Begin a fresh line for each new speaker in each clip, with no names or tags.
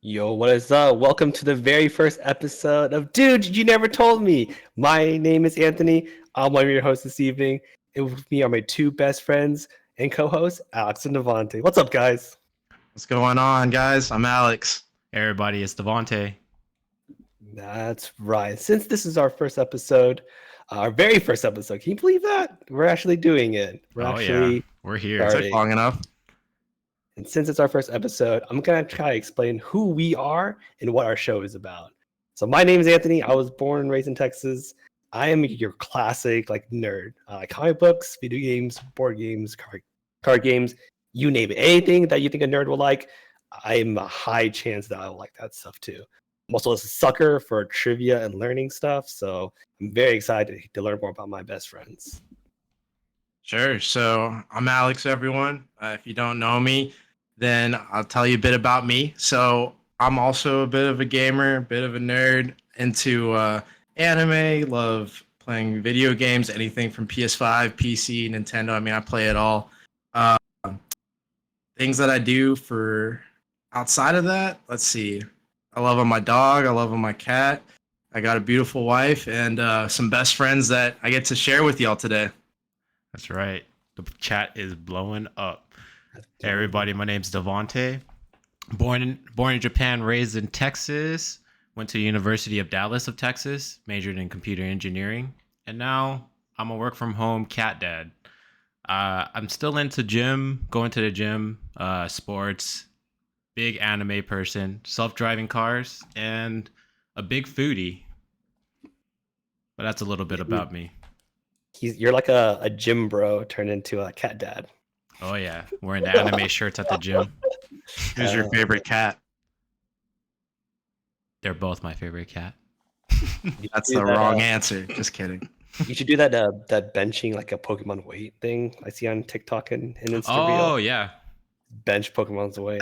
Yo, what is up? Welcome to the very first episode of Dude, You Never Told Me. My name is Anthony. I'm one of your hosts this evening. And with me are my two best friends and co-hosts, Alex and Devante. What's up, guys?
What's going on, guys? I'm Alex.
Hey everybody, it's Devante.
That's right. Since this is our first episode, our very first episode, can you believe that? We're actually doing it.
We're here.
It took long enough.
And since it's our first episode, I'm going to try to explain who we are and what our show is about. So my name is Anthony. I was born and raised in Texas. I am your classic nerd. Comic books, video games, board games, card games, you name it. Anything that you think a nerd will like, I'm a high chance that I will like that stuff too. I'm also a sucker for trivia and learning stuff. So I'm very excited to learn more about my best friends.
Sure. So I'm Alex, everyone. If you don't know me, then I'll tell you a bit about me. So I'm also a bit of a gamer, a bit of a nerd, into anime, love playing video games, anything from PS5, PC, Nintendo. I mean, I play it all. Uh, Things that I do for outside of that, let's see. I love on my dog. I love on my cat. I got a beautiful wife and some best friends that I get to share with y'all today.
That's right. The chat is blowing up. Hey everybody, my name's Devante. Born in Japan, raised in Texas. Went to the University of Dallas of Texas. Majored in computer engineering, and now I'm a work from home cat dad. I'm still into going to the gym, sports. Big anime person, self-driving cars, and a big foodie. But that's a little bit about me.
You're like a gym bro turned into a cat dad.
Oh yeah, wearing the anime shirts at the gym.
Who's your favorite cat?
They're both my favorite cat.
That's the wrong answer. Just kidding.
You should do that benching like a Pokemon weight thing I see on TikTok and Instagram.
Oh yeah,
bench Pokemon's weight.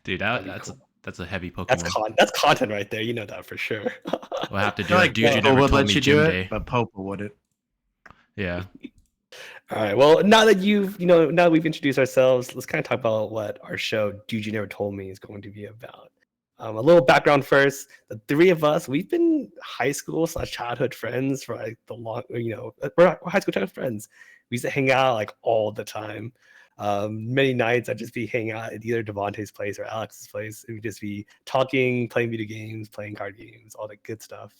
Dude, that's a heavy Pokemon.
That's content right there. You know that for sure.
We'll have to do
like
Dude, you never
would
told
let
me
you
gym
do
day.
it, but Popa wouldn't.
Yeah.
All right. Well, now that now that we've introduced ourselves, let's kind of talk about what our show "Dude, You Never Told Me" is going to be about. A little background first. The three of us, we've been high school / childhood friends for like we're high school childhood friends. We used to hang out like all the time. Many nights I'd just be hanging out at either Devante's place or Alex's place. We'd just be talking, playing video games, playing card games, all that good stuff.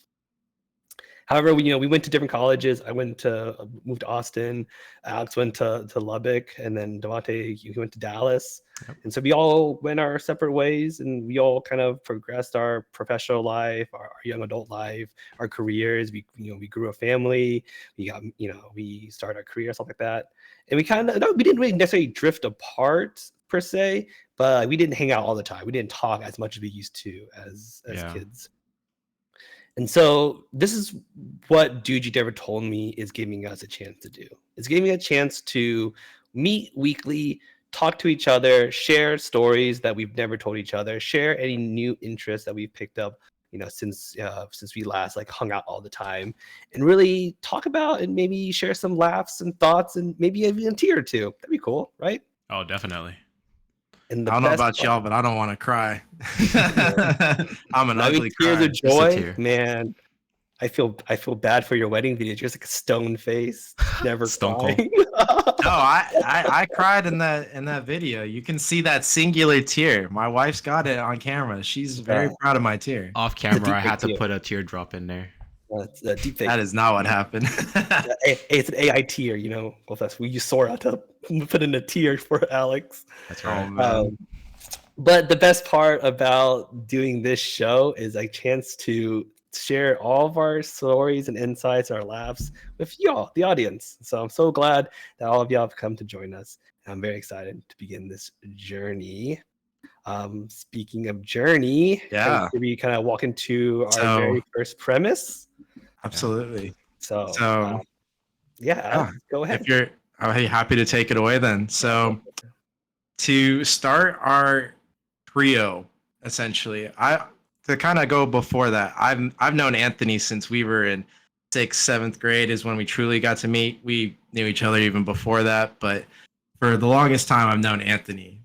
However, we went to different colleges. I moved to Austin. Alex went to Lubbock, and then Devante, he went to Dallas. Yep. And so we all went our separate ways, and we all kind of progressed our professional life, our young adult life, our careers. We grew a family. We started our career, stuff like that. And we didn't really necessarily drift apart per se, but we didn't hang out all the time. We didn't talk as much as we used to as kids. And so this is what Dude, You Never Told Me is giving us a chance to do. It's giving a chance to meet weekly, talk to each other, share stories that we've never told each other, share any new interests that we've picked up, since we last hung out all the time, and really talk about and maybe share some laughs and thoughts and maybe even a tear or two. That'd be cool, right?
Oh, definitely.
And
I don't know about y'all, but I don't want to cry. I'm an ugly
tears
cry.
of joy, man. I feel bad for your wedding video. Just like a stone face, never
Stone
crying.
No, I cried in that video. You can see that singular tear. My wife's got it on camera. She's very proud of my tear.
Off camera, I had to put a teardrop in there.
Deep fake.
That is not what happened.
It's an AI tear, Well, that's we use Sora to put in a tear for Alex.
That's right.
But the best part about doing this show is a chance to share all of our stories and insights, our laughs with y'all, the audience. So I'm so glad that all of y'all have come to join us. I'm very excited to begin this journey. Speaking of journey, we kind of walk into our very first premise.
Absolutely.
So go ahead.
Are you happy to take it away then? So to start our trio, essentially, to kind of go before that, I've known Anthony since we were in 6th, 7th grade is when we truly got to meet. We knew each other even before that, but for the longest time, I've known Anthony.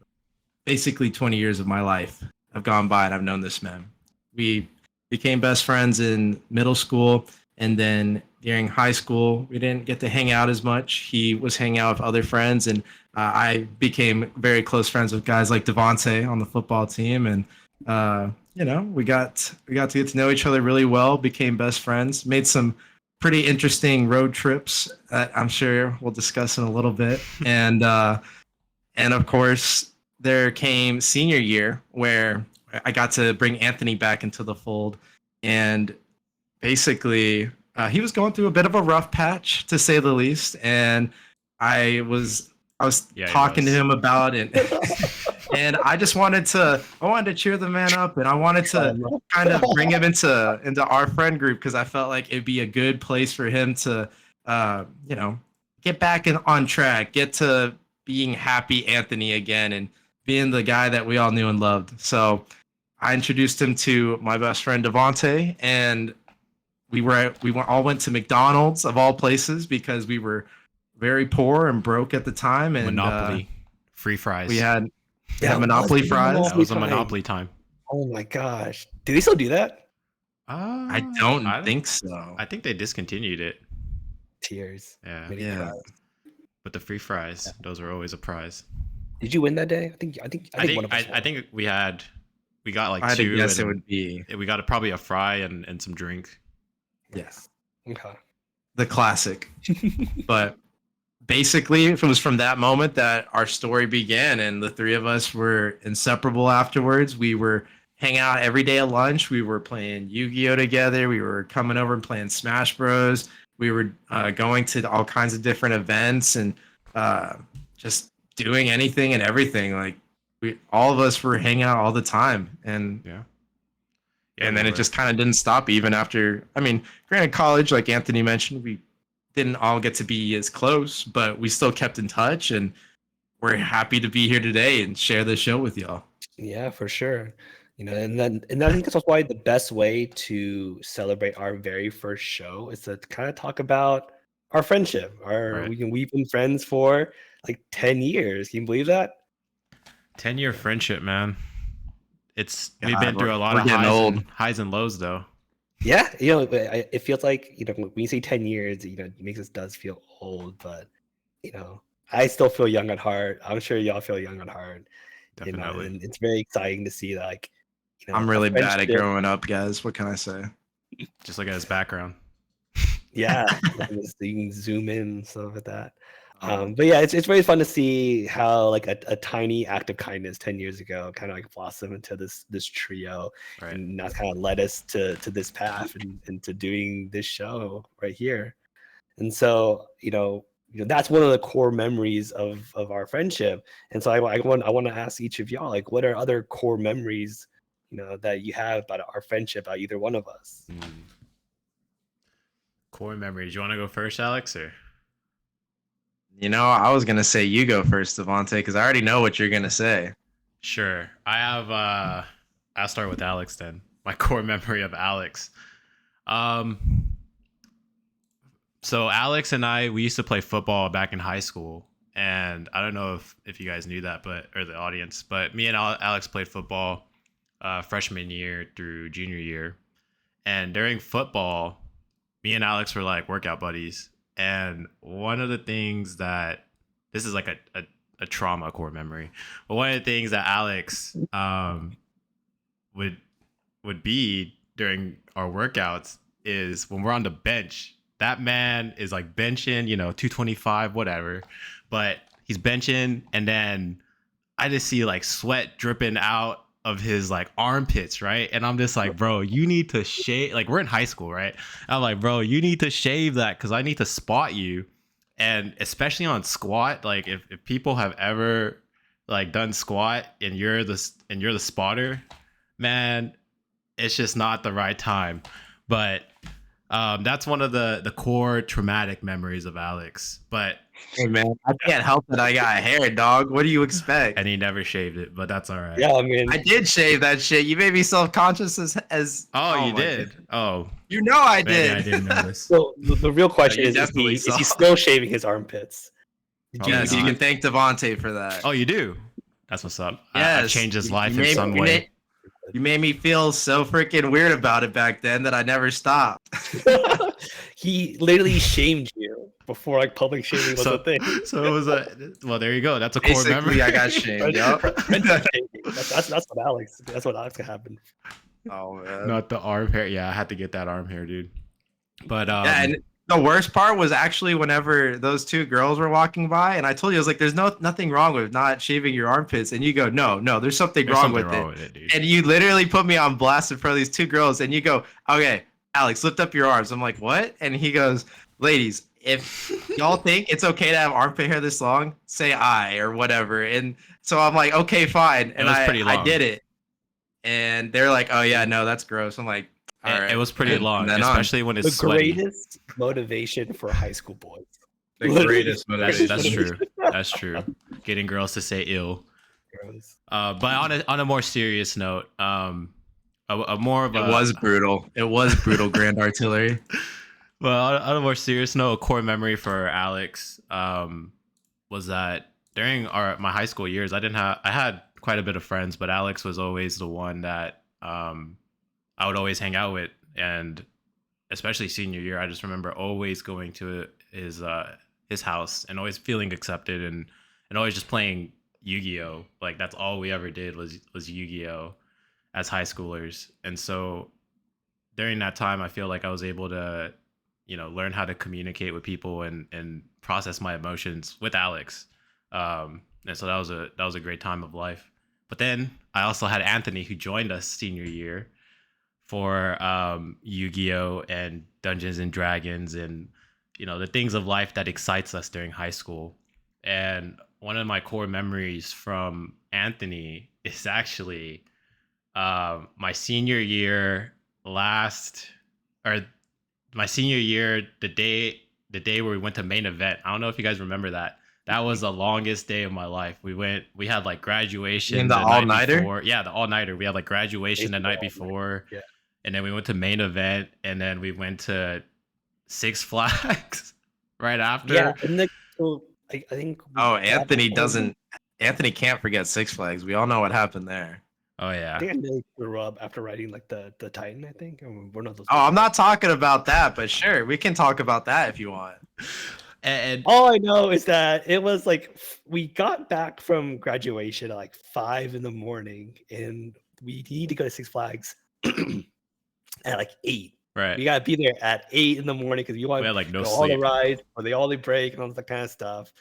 Basically 20 years of my life. have gone by, and I've known this man. We became best friends in middle school, and then during high school, we didn't get to hang out as much. He was hanging out with other friends, and I became very close friends with guys like Devante on the football team, and we got to get to know each other really well. Became best friends. Made some pretty interesting road trips that I'm sure we'll discuss in a little bit, and of course there came senior year where I got to bring Anthony back into the fold, and basically he was going through a bit of a rough patch, to say the least, and I was talking to him about it. And I just wanted to cheer the man up, and I wanted to kind of bring him into our friend group, because I felt like it'd be a good place for him to get back on track, get to being happy Anthony again, and being the guy that we all knew and loved. So I introduced him to my best friend Devante, and we all went to McDonald's of all places, because we were very poor and broke at the time. And
Monopoly, free fries.
We had Monopoly fries.
That was a Monopoly time.
Oh my gosh, do they still do that?
I don't think so.
I think they discontinued it.
Tears.
Yeah. But the free fries, those are always a prize.
Did you win that day? I think one of us won.
I think we got like
I
two.
Yes, it would be.
We got probably a fry and some drink.
Yes.
Okay.
The classic. But basically, it was from that moment that our story began, and the three of us were inseparable afterwards. We were hanging out every day at lunch. We were playing Yu-Gi-Oh together. We were coming over and playing Smash Bros. We were going to all kinds of different events, and just doing anything and everything. Like all of us were hanging out all the time, and and then it just kind of didn't stop even after. I mean, granted, college, like Anthony mentioned, we didn't all get to be as close, but we still kept in touch, and we're happy to be here today and share this show with y'all.
Yeah, for sure. And I think that's why the best way to celebrate our very first show is to kind of talk about our friendship. We've been friends for like 10 years. Can you believe that?
10-year friendship, man. We've been through a lot of highs and lows, though.
Yeah, it feels like, when you say 10 years, it makes us does feel old, but I still feel young at heart. I'm sure y'all feel young at heart.
Definitely.
And it's very exciting to see that, like,
I'm really bad at growing up, guys. What can I say?
Just look at his background.
Yeah, you can zoom in and stuff like that. But yeah, it's very fun to see how like a tiny act of kindness 10 years ago kind of like blossomed into this trio,
right.
And that's kind of led us to this path and to doing this show right here. And so that's one of the core memories of our friendship. And so I want to ask each of y'all, like, what are other core memories that you have about our friendship, about either one of us?
Core memories. You want to go first, Alex, or?
I was gonna say you go first, Devante, because I already know what you're gonna say.
Sure. I have. I'll start with Alex then. My core memory of Alex. So Alex and we used to play football back in high school, and I don't know if you guys knew that, or the audience, but me and Alex played football freshman year through junior year, and during football, me and Alex were like workout buddies. And one of the things this is like a trauma core memory, but one of the things that Alex would be during our workouts is when we're on the bench, that man is like benching, 225, whatever, but he's benching, and then I just see like sweat dripping out of his like armpits, right? And I'm just like, bro, you need to shave. Like, we're in high school, right? I'm like, bro, you need to shave that because I need to spot you. And especially on squat, like if people have ever like done squat and you're the spotter, man, it's just not the right time. But that's one of the core traumatic memories of Alex. But
hey, man, I can't help that I got hair, dog. What do you expect?
And he never shaved it, but that's all right.
Yeah, I mean,
I did shave that shit. You made me self-conscious as
Oh, you did?
God.
Oh.
I
Maybe
did.
I didn't notice.
So the real question is he still shaving his armpits?
Yes, you can thank Devante for that.
Oh, you do? That's what's up.
Yes.
I changed his life in some way.
You made me feel so freaking weird about it back then that I never stopped.
He literally shamed you before like public shaming was a thing.
So it was well, there you go. That's a core memory.
Basically, I got shamed. Yep.
Friendship shaming. That's what Alex happened.
Oh man.
Not the arm hair. Yeah, I had to get that arm hair, dude. But
Yeah, and the worst part was actually whenever those two girls were walking by, and I told you I was like, "There's nothing wrong with not shaving your armpits," and you go, "No, there's something wrong with it."
dude.
And you literally put me on blast in front of these two girls, and you go, "Okay, Alex, lift up your arms." I'm like, "What?" And he goes, "Ladies, if y'all think it's okay to have armpit hair this long, say I or whatever." And so I'm like, "Okay, fine," and I did it, and they're like, "Oh yeah, no, that's gross." I'm like.
It was pretty long, especially when it's
the
sweaty.
greatest motivation for high school boys.
The greatest motivation.
That's true. That's true. Getting girls to say "ill." But on a more serious note, a more of a
it was brutal. It was brutal. Grand Artillery.
Well, on a more serious note, a core memory for Alex was that during my high school years, I had quite a bit of friends, but Alex was always the one that I would always hang out with, and especially senior year, I just remember always going to his house and always feeling accepted and always just playing Yu-Gi-Oh. Like that's all we ever did was Yu-Gi-Oh as high schoolers. And so during that time, I feel like I was able to, learn how to communicate with people and process my emotions with Alex. And so that was a great time of life. But then I also had Anthony, who joined us senior year for Yu-Gi-Oh and Dungeons and Dragons and the things of life that excites us during high school. And one of my core memories from Anthony is actually my senior year the day where we went to main event. I don't know if you guys remember that. That was the longest day of my life. We had like graduation
the all-nighter?
before. Yeah, the all-nighter. We had like graduation the night before.
Yeah.
And then we went to main event, and then we went to Six Flags right after.
Yeah, and I think.
Anthony can't forget Six Flags. We all know what happened there.
Oh yeah.
I think I nearly threw up after riding like the Titan. I think we're not those.
I'm not talking about that, but sure, we can talk about that if you want.
And
all I know is that it was like we got back from graduation at like 5 a.m, and we need to go to Six Flags at like 8.
Right.
We gotta be there at 8 a.m. because you want
we had like no
all the
sleep.
rides or the all day break and all that kind of stuff.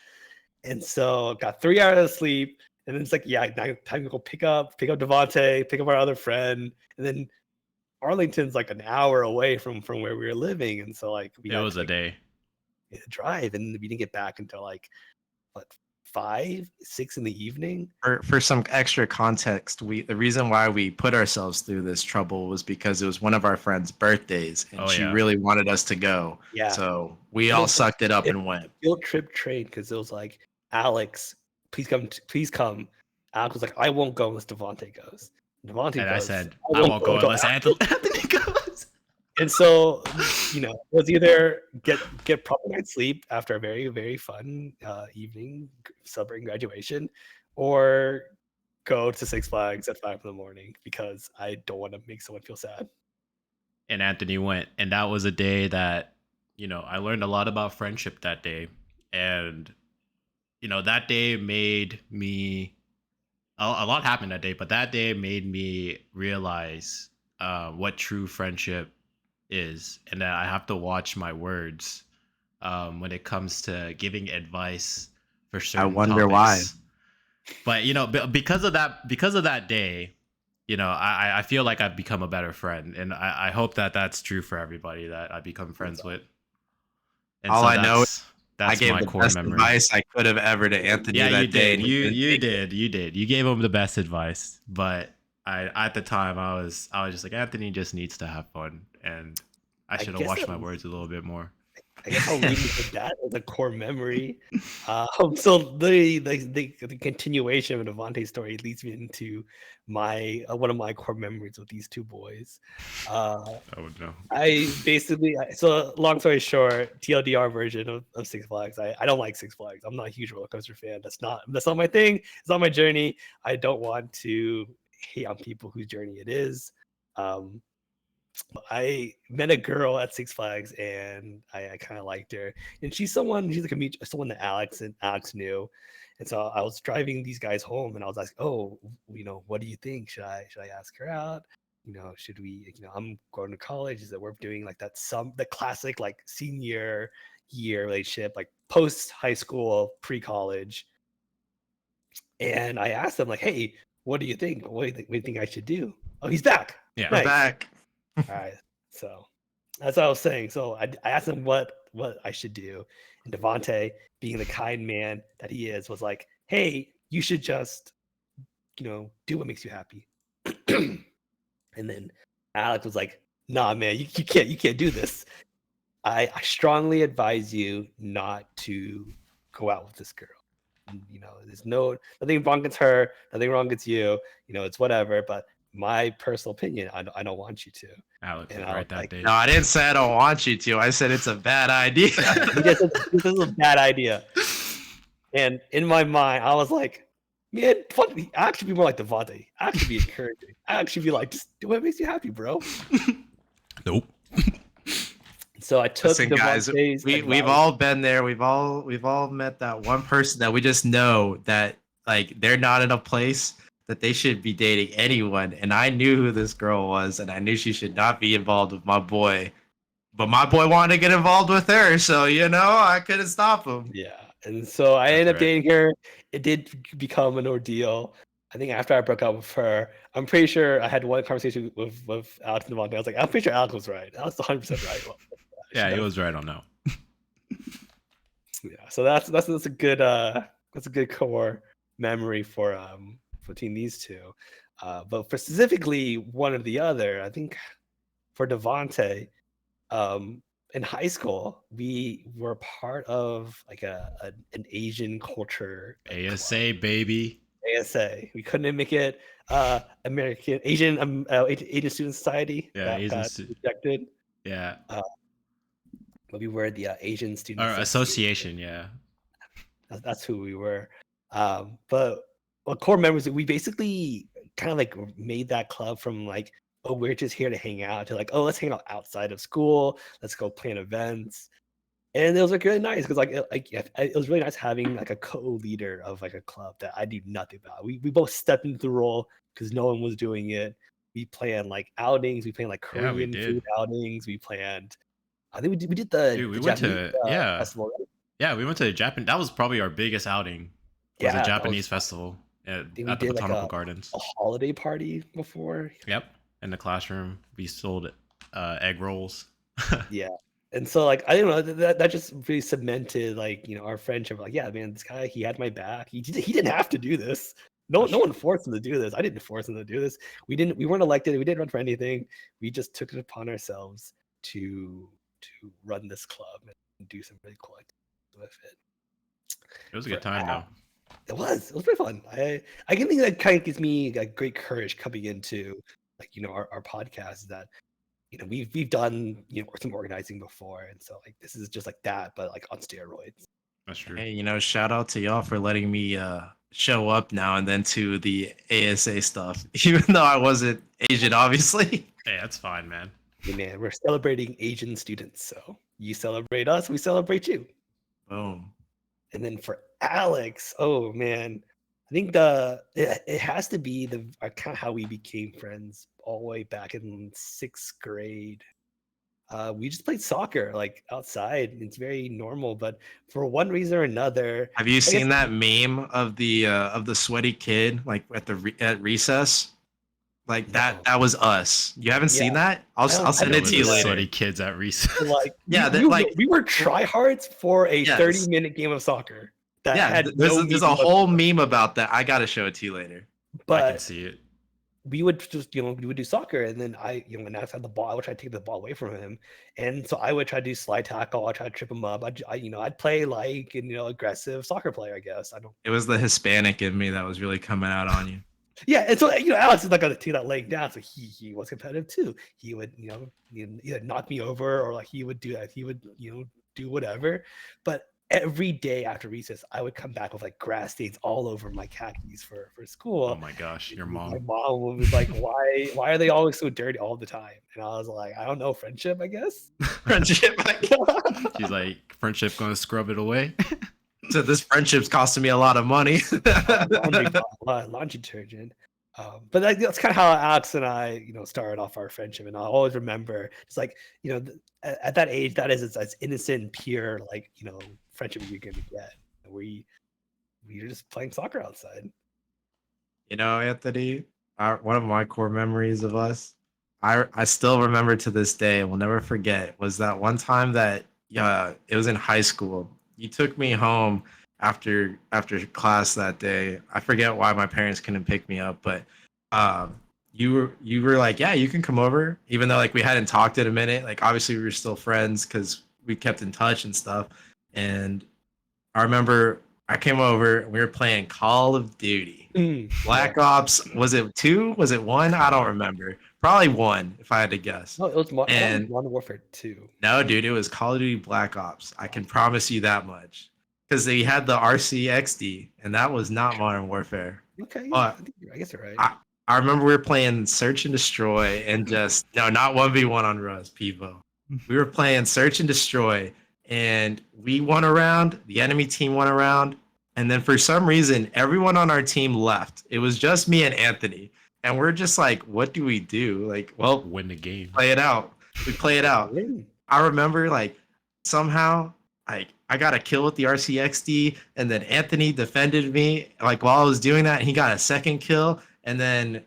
And so got 3 hours of sleep, and then it's like, yeah, now time to go pick up Devante, pick up our other friend, and then Arlington's like an hour away from where we were living, and so like
it was a day.
Drive, and we didn't get back until like 5, 6 in the evening.
For some extra context, the reason why we put ourselves through this trouble was because it was one of our friends' birthdays, and she really wanted us to go.
Yeah.
So we all sucked it up and went.
Field trip train, because it was like, Alex, please come. Alex was like, I won't go unless Devante goes. Devante goes.
I said, I won't go unless Anthony goes.
And so, it was either get proper night's sleep after a very, very fun evening celebrating graduation, or go to Six Flags at 5 a.m, because I don't want to make someone feel sad.
And Anthony went, and that was a day that, I learned a lot about friendship that day. And, that day made me, a lot happened that day, but that day made me realize what true friendship is, and that I have to watch my words when it comes to giving advice for certain
I wonder why.
But because of that day, I feel like I've become a better friend, and I hope that that's true for everybody that I become friends with. And
all
so
I know is
that's
I gave
my
the
core
best
memory.
advice I could have ever to Anthony that
you
day.
did. You did. You gave him the best advice, but at the time I was just like, Anthony just needs to have fun, and I should have watched my words a little bit more.
I guess I'll leave it at that as a core memory. So the continuation of Devante's story leads me into my one of my core memories with these two boys.
Oh no!
So long story short, TLDR version of Six Flags. I don't like Six Flags. I'm not a huge roller coaster fan. That's not my thing. It's not my journey. I don't want to hate on people whose journey it is. Um, I met a girl at Six Flags, and I kind of liked her. And she's like someone that Alex knew. And so I was driving these guys home, and I was like, "Oh, what do you think? Should I ask her out? Should we? I'm going to college. Is it worth doing like the classic like senior year relationship, like post high school, pre college?" And I asked them like, "Hey, what do you think? What do you think I should do?" Oh, he's back.
Yeah.
We're
Nice.
back.
All right. So that's what I was saying. So I asked him what I should do. And Devante, being the kind man that he is, was like, "Hey, you should just, do what makes you happy." And then Alex was like, "Nah, man, you can't do this. I strongly advise you not to go out with this girl. There's nothing wrong with her, nothing wrong with you. It's whatever. But my personal opinion, I don't want you to."
Alex
And
was
I was
right that
like,
day.
No, I didn't say I don't want you to. I said it's a bad idea.
He just said, "This is a bad idea." And in my mind, I was like, "Man, I actually be more like Devante. I actually be encouraging. I actually be like, just do what makes you happy, bro."
Nope.
So I took
Listen, guys,
Devante's
we've
advice.
all been there. We've all met that one person that we just know that like they're not in a place that they should be dating anyone. And I knew who this girl was, and I knew she should not be involved with my boy. But my boy wanted to get involved with her, so I couldn't stop him.
Yeah. And so I
That's
ended up
right.
dating her. It did become an ordeal. I think after I broke up with her, I'm pretty sure I had one conversation with Alex and Devante. I was like, I'm pretty sure Alex was right. Alex was 100% right.
Yeah, he was right on that.
Yeah. So that's a good core memory for between these two. But for specifically one or the other, I think for Devante, in high school, we were part of like an Asian culture like,
ASA, baby.
ASA. We couldn't make it American Asian Student Society.
Yeah,
that
Asian
got rejected.
Yeah.
But we were the Asian Student
Or association, yeah.
That's who we were. But core members, we basically kind of like made that club from like, oh, we're just here to hang out, to like, oh, let's hang out outside of school. Let's go plan events. And it was like really nice because it was really nice having like a co-leader of like a club that I knew nothing about. We both stepped into the role because no one was doing it. We planned like outings. We planned like
Yeah, we
Korean
did.
food outings. We planned. I think we did the
Dude, we
the
went
Japanese,
to
festival. Right?
Yeah, we went to Japan. That was probably our biggest outing. Was
Yeah,
a
that
Japanese
was-
festival at
think we
the
did, like,
Botanical Gardens.
a holiday party before.
Yep. In the classroom, we sold egg rolls.
Yeah. And so like I don't know that just really cemented like our friendship. Like, yeah, man, this guy, he had my back. He didn't have to do this. No one forced him to do this. I didn't force him to do this. We weren't elected. We didn't run for anything. We just took it upon ourselves to run this club and do some really cool activities with it.
It was a good time though.
It was pretty fun. I can think that kind of gives me like great courage coming into like our podcast, that we've done some organizing before, and so like this is just like that, but like on steroids.
That's true.
Hey, shout out to y'all for letting me show up now and then to the ASA stuff, even though I wasn't Asian, obviously.
Hey, that's fine, man.
Hey, man, we're celebrating Asian students, so you celebrate us, we celebrate you.
Boom.
And then for Alex, oh man, I think it has to be kind of how we became friends all the way back in 6th grade. We just played soccer like outside. It's very normal, but for one reason or another,
Have you
guess-
seen that meme of the sweaty kid like at recess? Like
No.
that was us. You haven't seen that? I'll
I
send
don't
it to you
know.
later.
Sweaty kids at recess.
like
Yeah,
we were tryhards for a
Yes.
30-minute game of soccer. That
Yeah,
had
there's
no
a
meaning
whole
whatsoever.
meme about that. I gotta show it to you later.
I can
But
see it.
we would just we would do soccer, and then when Alex had the ball, I would try to take the ball away from him, and so I would try to do slide tackle. I try to trip him up. I'd play like aggressive soccer player, I guess. I don't.
It was the Hispanic in me that was really coming out on you.
Yeah, and so Alex is not going to take that laying down, so he was competitive too. He would either knock me over, or like he would do that. He would do whatever. But every day after recess, I would come back with like grass stains all over my khakis for school.
Oh my gosh, your
My
mom.
mom was like, "Why are they always so dirty all the time?" And I was like, "I don't know, friendship, I guess."
Friendship.
She's like, friendship gonna scrub it away.
So this friendship's costing me a lot of money.
Laundry detergent. But that's kind of how Alex and I, started off our friendship. And I'll always remember, it's like, at that age, that is as innocent and pure, like, friendship you're gonna get. We were just playing soccer outside.
Anthony, one of my core memories of us, I still remember to this day, and will never forget, was that one time that it was in high school. You took me home after class that day. I forget why my parents couldn't pick me up, but you were like, yeah, you can come over, even though like we hadn't talked in a minute. Like obviously we were still friends because we kept in touch and stuff. And I remember I came over and we were playing Call of Duty. Black Ops, was it 2? Was it 1? I don't remember. Probably 1, if I had to guess.
No, it was Modern Warfare 2.
No, dude, it was Call of Duty Black Ops. I can promise you that much. Because they had the RCXD, and that was not Modern Warfare.
Okay,
But
I guess you're right.
I remember we were playing Search and Destroy, and not 1v1 on Rust, Pivo. We were playing Search and Destroy, and we won a round, the enemy team won a round, and then for some reason, everyone on our team left. It was just me and Anthony. And we're just like, what do we do? Like, well,
win the game.
Play it out. We play it out. I remember like somehow like I got a kill with the RCXD, and then Anthony defended me like while I was doing that, and he got a second kill, and then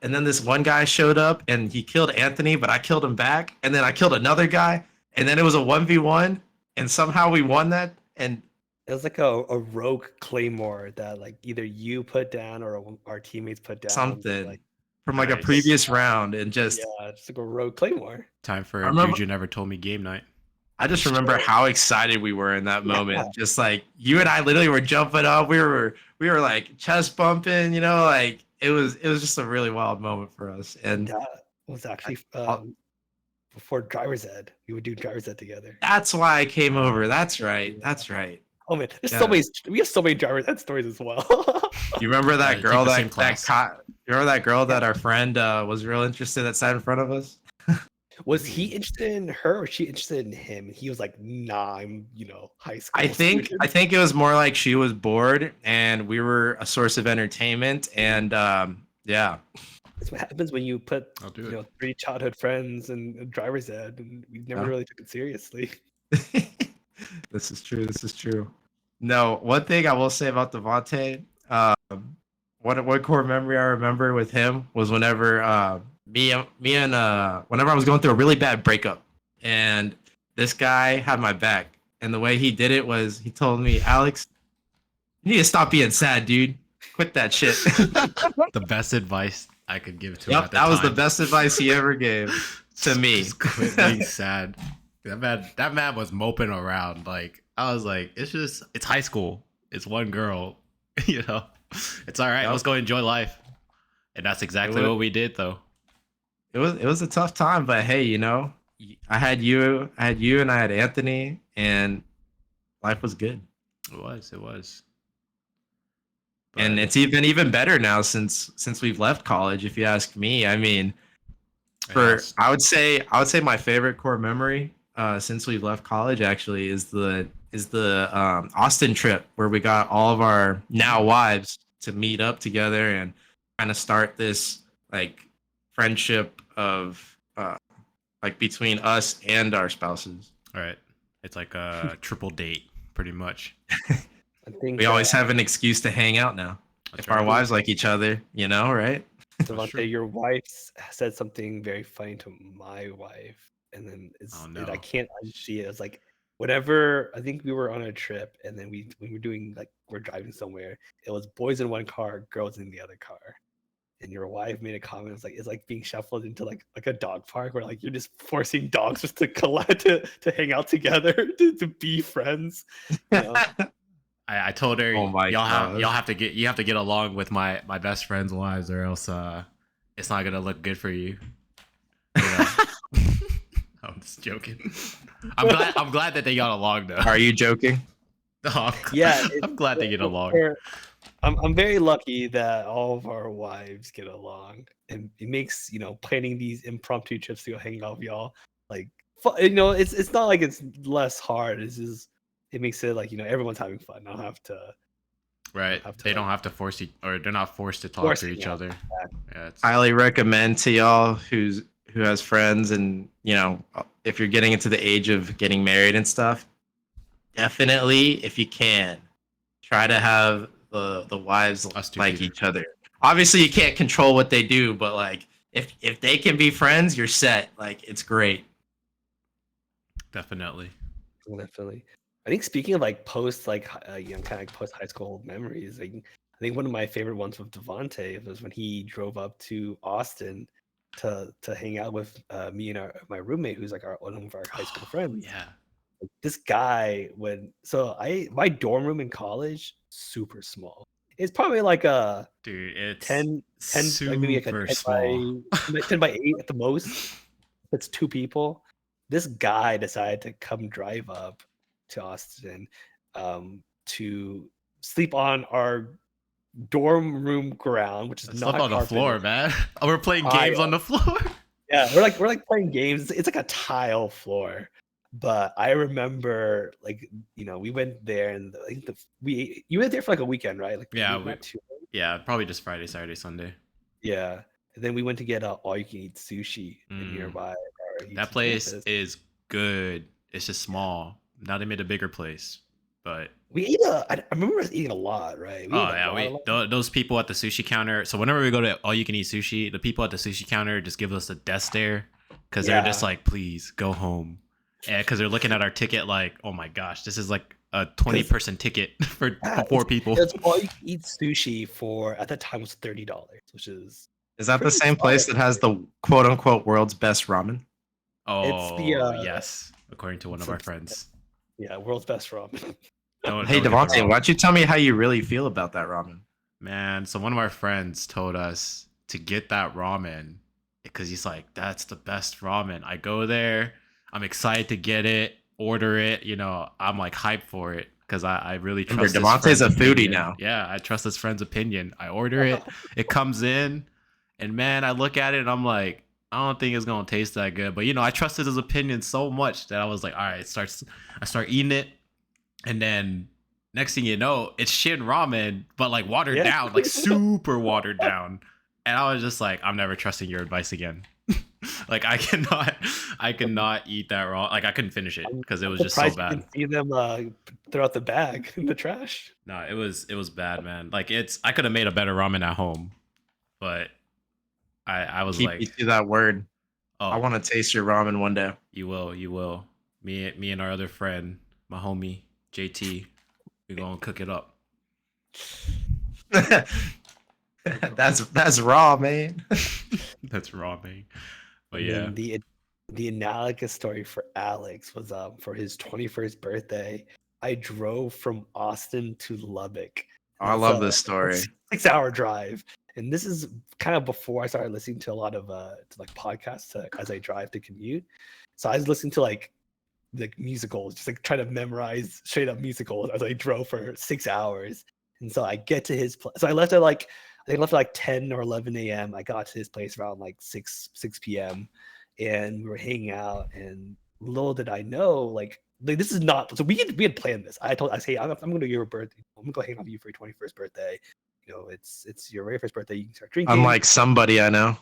this one guy showed up and he killed Anthony, but I killed him back, and then I killed another guy, and then it was a 1v1, and somehow we won that. And
it was like a rogue claymore that like either you put down or our teammates put down.
Something like, from like a previous round, and just
like a rogue claymore.
Time for Dude You Never Told Me game night.
I just remember how excited we were in that moment. Just like you and I literally were jumping up. We were like chest bumping, like it was just a really wild moment for us. And
that was actually before driver's ed. We would do driver's ed together.
That's why I came over. That's right. That's right.
Oh man, we have so many driver's ed stories as well.
You remember that girl you remember that girl that our friend was real interested that sat in front of us?
Was he interested in her or was she interested in him? He was like, nah, I'm, high school.
I think it was more like she was bored and we were a source of entertainment, and yeah.
That's what happens when you put 3 childhood friends in driver's ed, and we never really took it seriously.
This is true. No, one thing I will say about Devante, one core memory I remember with him was whenever me and whenever I was going through a really bad breakup, and this guy had my back, and the way he did it was he told me, Alex, you need to stop being sad, dude. Quit that shit.
The best advice I could give to him.
Yep, that was the best advice he ever gave to me.
Just quit being sad. That man was moping around. Like I was like, it's high school. It's one girl. It's all right. Yep. Let's go enjoy life. And that's exactly what we did, though.
It was a tough time, but hey, I had you, and I had Anthony, and life was good.
It was.
But, and it's even better now since we've left college, if you ask me. I mean, I would say my favorite core memory since we've left college actually is the Austin trip, where we got all of our now wives to meet up together and kind of start this like friendship of like between us and our spouses.
All right, it's like a triple date, pretty much.
I think
we always have an excuse to hang out now. If our wives like each other, right?
Devante, your wife said something very funny to my wife, and then I can't unsee it. It was like, whatever. I think we were on a trip, and then we were doing like we're driving somewhere. It was boys in one car, girls in the other car. And your wife made a comment. It's like being shuffled into like a dog park where like you're just forcing dogs just to collide to hang out together to be friends.
I told her, you have to get along with my best friend's wives, or else it's not gonna look good for you. I'm just joking. I'm glad that they got along though.
Are you joking?
No,
Yeah,
I'm glad they get along.
I'm very lucky that all of our wives get along, and it makes planning these impromptu trips to go hang out with y'all like it's not like it's less hard. It's just it makes it like everyone's having fun. I don't have to.
Right. They don't have to force or they're not forced to talk to each other. Yeah,
Highly recommend to y'all who has friends, and if you're getting into the age of getting married and stuff, definitely, if you can, try to have the wives like each other. Obviously, you can't control what they do, but like if they can be friends, you're set. Like it's great.
Definitely.
I think speaking of like post like kind of like post high school memories, like, I think one of my favorite ones with Devante was when he drove up to Austin to hang out with me and my roommate, who's like one of our high school friends.
Yeah.
This guy my dorm room in college, super small. It's probably like a
it's
10 like maybe like a 10
small.
by 10 by 8 at the most. It's 2 people. This guy decided to come drive up to Austin to sleep on our dorm room ground, which is not
on the floor, man. We're playing games on the floor.
Yeah, we're like playing games. It's like a tile floor. But I remember, like, we went there, and I think you went there for like a weekend, right? Like,
yeah, probably just Friday, Saturday, Sunday.
Yeah, and then we went to get all-you-can-eat sushi nearby.
That place is good. It's just small. Now they made a bigger place, but
we ate I remember us eating a lot, right?
Those people at the sushi counter. So whenever we go to all-you-can-eat sushi, the people at the sushi counter just give us a death stare because they're just like, "Please go home." And because they're looking at our ticket like, oh my gosh, this is like a 20-person ticket for 4 people.
It's all you eat sushi for at that time was $30, which is
that the same place that has the quote unquote world's best ramen?
Oh, it's yes, according to one of our friends.
Yeah, world's best ramen.
Hey Devante, why don't you tell me how you really feel about that ramen?
Man, so one of our friends told us to get that ramen because he's like, that's the best ramen. I go there, I'm excited to get it, order it. I'm like hyped for it because I really trust
Devante's a foodie now.
Yeah, I trust his friend's opinion. I order it, it comes in, and man, I look at it and I'm like, I don't think it's gonna taste that good. But I trusted his opinion so much that I was like, all right, I start eating it, and then next thing you know, it's Shin ramen, but like watered down, like super watered down. And I was just like, I'm never trusting your advice again. Like I cannot eat that raw. Like I couldn't finish it because it was just so bad.
You didn't see them throw out the bag in the trash.
No, it was bad, man. Like I could have made a better ramen at home, but I was
keep
like,
you to that word.
Oh,
I want to taste your ramen one day.
You will. Me and our other friend, my homie JT, we gonna cook it up.
That's raw, man.
That's raw, man. But
yeah, the analogous story for Alex was for his 21st birthday. I drove from Austin to Lubbock.
I love this story.
6-hour drive, and this is kind of before I started listening to a lot of like podcasts as I drive to commute. So I was listening to like musicals, just like trying to memorize straight up musicals as I drove for 6 hours. And so I get to his place. So I left at like 10 or 11 a.m. I got to his place around like 6 p.m. and we were hanging out. And little did I know, like this is not. So we had planned this. I said, hey, I'm going to your birthday. I'm going to go hang out with you for your 21st birthday. It's your very first birthday. You can start drinking.
Unlike somebody I know.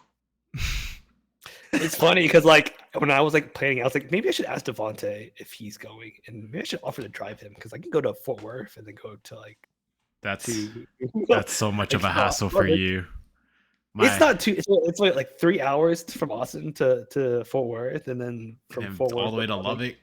It's funny because like when I was like planning, I was like, maybe I should ask Devante if he's going, and maybe I should offer to drive him because I can go to Fort Worth and then go to like.
That's so much of a hassle for you.
It's not too. It's like 3 hours from Austin to Fort Worth, and then from Fort Worth
all the way to Lubbock.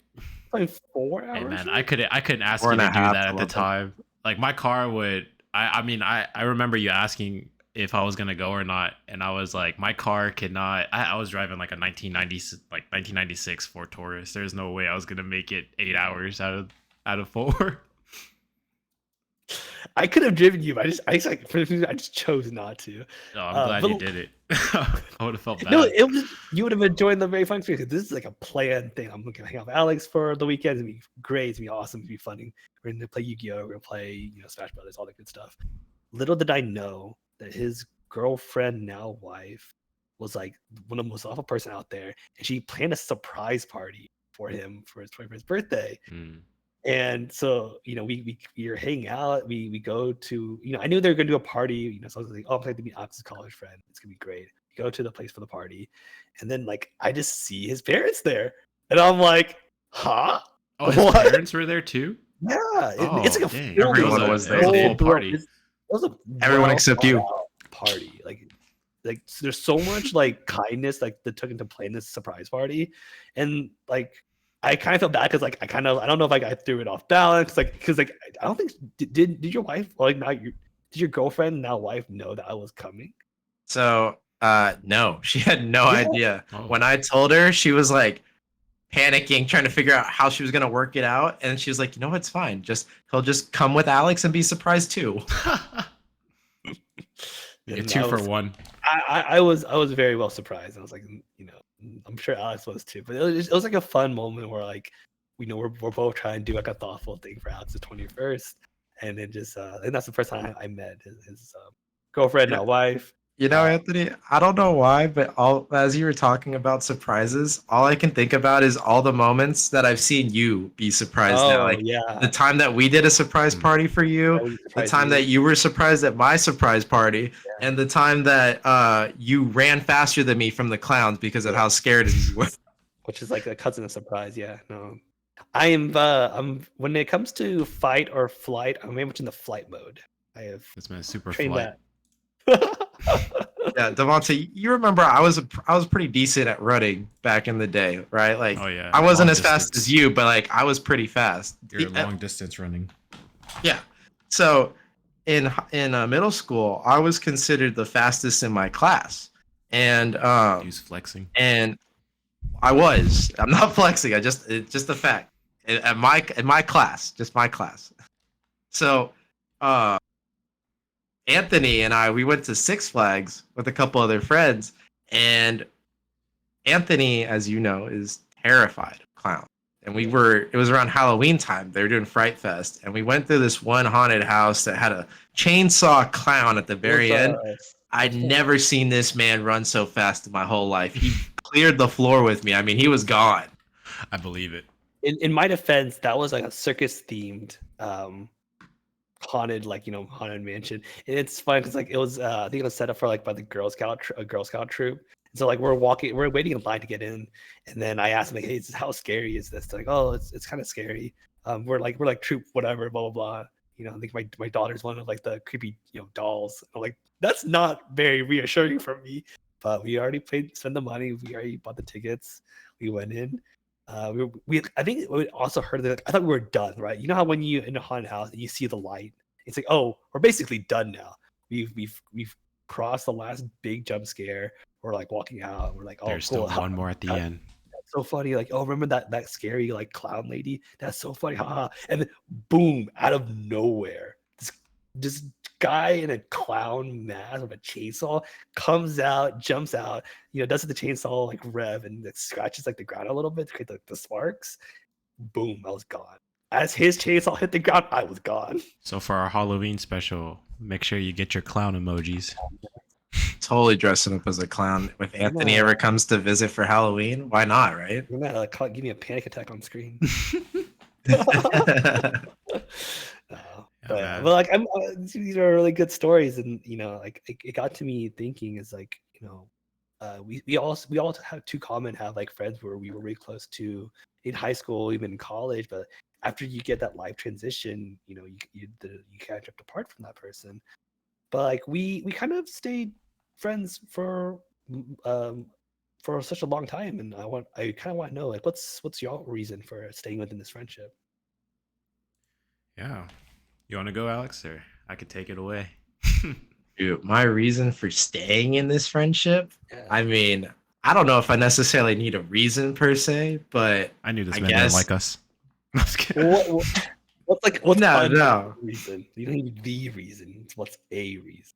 Like 4 hours.
Hey man, I couldn't ask you to do that at the time. Like my car would. I remember you asking if I was gonna go or not, and I was like, my car cannot. I was driving like a 1996 Ford Taurus. There's no way I was gonna make it 8 hours out of Fort Worth.
I could have driven you. But I just chose not to.
Oh, I'm glad
But
you did it. I would have felt bad.
no, you would have enjoyed the very fun experience. This is like a planned thing. I'm gonna hang out with Alex for the weekend. It's gonna be great. It's gonna be awesome. It's gonna be funny. We're gonna play Yu-Gi-Oh. We're gonna play Smash Brothers, all that good stuff. Little did I know that his girlfriend, now wife, was like one of the most awful person out there, and she planned a surprise party for him for his 21st birthday. And so, we're hanging out. We go to, I knew they were gonna do a party. So I was like, oh, I'm planning to meet Alex's college friend. It's gonna be great. We go to the place for the party, and then I just see his parents there, and I'm like, huh?
Oh, his parents were there too?
Yeah, it's like a
everyone was there.
It was a full party.
It was a
Everyone except you.
Party. Like there's so much kindness that took into playing this surprise party, and I kind of felt bad because I don't know if I threw it off balance, because I don't think did your wife did your girlfriend, now wife, know that I was coming?
So no, she had no idea. When I told her, she was panicking, trying to figure out how she was gonna work it out, and she was like, it's fine. He'll just come with Alex and be surprised too.
You're 2 for 1.
I was very well surprised. I was like, I'm sure Alex was too. But it was like a fun moment where we're both trying to do a thoughtful thing for Alex's 21st, and then and that's the first time I met his girlfriend, now wife.
Anthony, I don't know why, but as you were talking about surprises, all I can think about is all the moments that I've seen you be surprised now. The time that we did a surprise party for you, the time that you were surprised at my surprise party, and the time that you ran faster than me from the clowns because of how scared you were.
Which is like a cousin of surprise. Yeah, no. I'm when it comes to fight or flight, I'm very much in the flight mode. I have
this man super
trained
flight.
Yeah, Devante, you remember I was pretty decent at running back in the day, right? I wasn't as fast as you, but I was pretty fast.
You're long distance running.
Yeah. So in middle school, I was considered the fastest in my class, and
Use flexing.
And I was. I'm not flexing. It's just a fact. In my class, just my class. So, Anthony and we went to Six Flags with a couple other friends, and Anthony, as you know, is terrified of clowns. And it was around Halloween time. They were doing Fright Fest, and we went through this one haunted house that had a chainsaw clown at the very end. I'd never seen this man run so fast in my whole life. He cleared the floor with me. I mean, he was gone.
I believe it.
In my defense, that was a circus themed haunted haunted mansion, and it's fun because it was I think it was set up for by the Girl Scout troop. And so we're waiting in line to get in, and then I asked them hey, how scary is this? They're like, oh, it's kind of scary. We're troop whatever, blah blah blah. I think my daughter's one of the creepy dolls. I'm like, that's not very reassuring for me. But we already spent the money. We already bought the tickets. We went in. I think we also heard that I thought we were done, right? You know how when you in a haunted house and you see the light, it's like, oh, we're basically done now. We've crossed the last big jump scare. We're walking out. We're oh,
there's
cool.
still one more at the end.
That's so funny. Oh, remember that scary clown lady? That's so funny. Haha. And then boom, out of nowhere, this guy in a clown mask with a chainsaw comes out, jumps out, does the chainsaw rev and it scratches the ground a little bit to create the sparks. Boom, I was gone. As his chainsaw hit the ground, I was gone.
So for our Halloween special, make sure you get your clown emojis.
Totally dressing up as a clown. If Anthony ever comes to visit for Halloween, why not, right?
You're gonna give me a panic attack on screen. These are really good stories, and it got to me thinking is we all have too common have friends where we were really close to in high school, even in college, but after you get that life transition, you can't drift apart from that person. But we kind of stayed friends for such a long time, and I kind of want to know what's your reason for staying within this friendship?
Yeah. You want to go, Alex, or I could take it away?
Dude, my reason for staying in this friendship, I mean, I don't know if I necessarily need a reason per se, but
I knew this man didn't like us.
What what's
No,
fun
no.
reason? You don't need the reason. It's what's a reason.